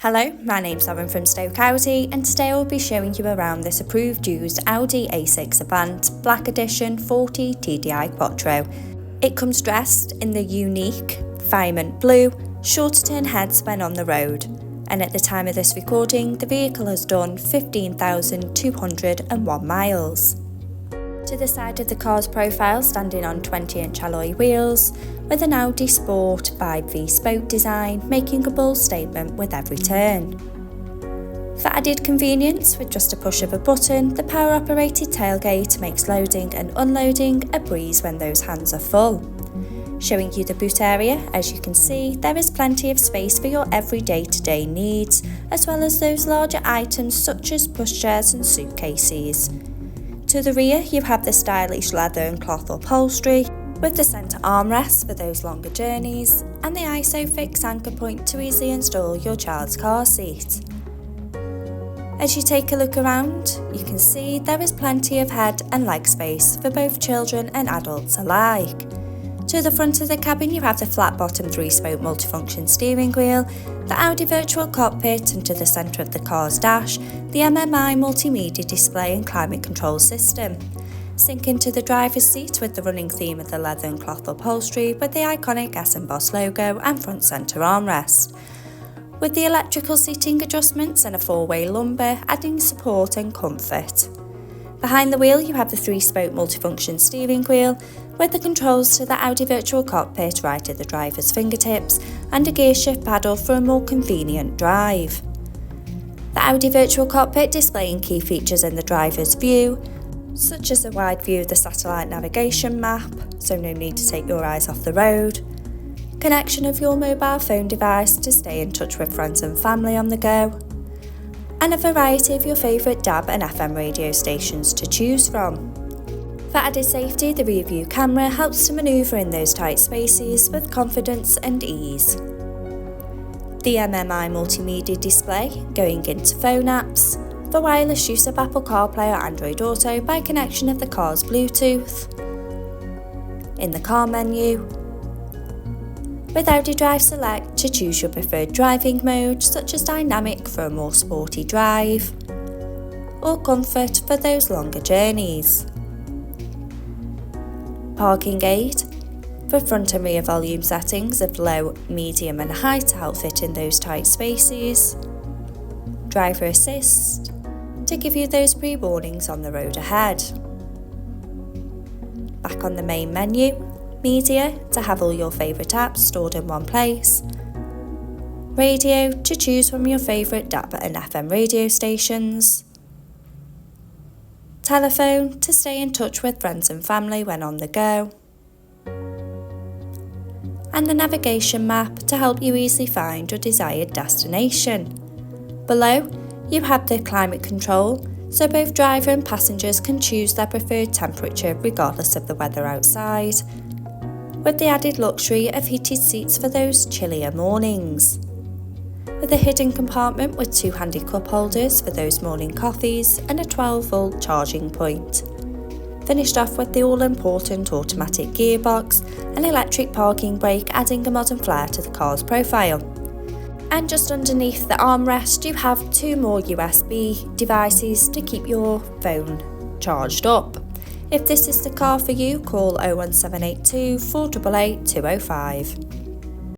Hello, my name's Lauren from Stoke Audi, and today I will be showing you around this approved used Audi A6 Avant Black Edition 40 TDI quattro. It comes dressed in the unique Fireman blue, sure to turn heads when on the road, and at the time of this recording the vehicle has done 15,201 miles. To the side of the car's profile, standing on 20-inch alloy wheels, with an Audi Sport 5V spoke design, making a bold statement with every turn. For added convenience, with just a push of a button, the power-operated tailgate makes loading and unloading a breeze when those hands are full. Showing you the boot area, as you can see, there is plenty of space for your every day-to-day needs, as well as those larger items such as pushchairs and suitcases. To the rear, you have the stylish leather and cloth upholstery, with the centre armrest for those longer journeys, and the ISOFIX anchor point to easily install your child's car seat. As you take a look around, you can see there is plenty of head and leg space for both children and adults alike. To the front of the cabin, you have the flat-bottom 3-spoke multifunction steering wheel, the Audi virtual cockpit, and to the centre of the car's dash, the MMI multimedia display and climate control system. Sink into the driver's seat with the running theme of the leather and cloth upholstery with the iconic S and Boss logo and front centre armrest, with the electrical seating adjustments and a 4-way lumbar adding support and comfort. Behind the wheel you have the 3-spoke multifunction steering wheel with the controls to the Audi virtual cockpit right at the driver's fingertips and a gear shift paddle for a more convenient drive. The Audi virtual cockpit displaying key features in the driver's view, such as a wide view of the satellite navigation map, so no need to take your eyes off the road, connection of your mobile phone device to stay in touch with friends and family on the go, and a variety of your favourite DAB and FM radio stations to choose from. For added safety, the rear view camera helps to manoeuvre in those tight spaces with confidence and ease. The MMI multimedia display going into phone apps, for wireless use of Apple CarPlay or Android Auto by connection of the car's Bluetooth. In the car menu, with Audi Drive Select to choose your preferred driving mode, such as dynamic for a more sporty drive, or comfort for those longer journeys. Parking aid, for front and rear volume settings of low, medium and high to help fit in those tight spaces. Driver assist, to give you those pre-warnings on the road ahead. Back on the main menu, media, to have all your favourite apps stored in one place. Radio, to choose from your favourite DAB and FM radio stations. Telephone, to stay in touch with friends and family when on the go. And the navigation map to help you easily find your desired destination. Below, you have the climate control, so both driver and passengers can choose their preferred temperature regardless of the weather outside, with the added luxury of heated seats for those chillier mornings. With a hidden compartment with 2 handy cup holders for those morning coffees and a 12-volt charging point. Finished off with the all-important automatic gearbox and electric parking brake, adding a modern flair to the car's profile. And just underneath the armrest you have 2 more USB devices to keep your phone charged up. If this is the car for you, call 01782 488 205.